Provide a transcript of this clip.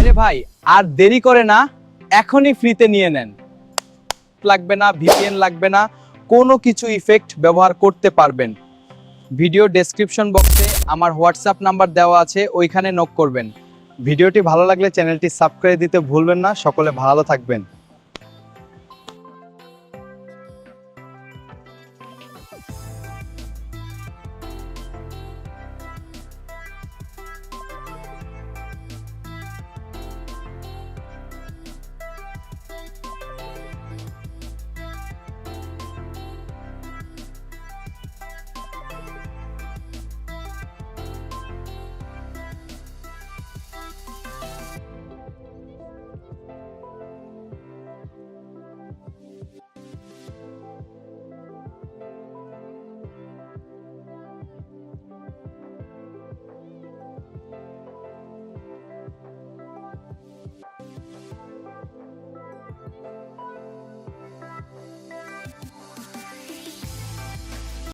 আরে ভাই, আর দেরি করে না, এখনই ফ্রিতে নিয়ে নেন। লাগবে না, ভিপিএন লাগবে না, কোনো কিছু ইফেক্ট ব্যবহার করতে পারবেন। ভিডিও ডেসক্রিপশন বক্সে আমার হোয়াটসঅ্যাপ নাম্বার দেওয়া আছে, ওইখানে নক করবেন। ভিডিওটি ভালো লাগলে চ্যানেলটি সাবস্ক্রাইব দিতে ভুলবেন না। সকলে ভালো থাকবেন।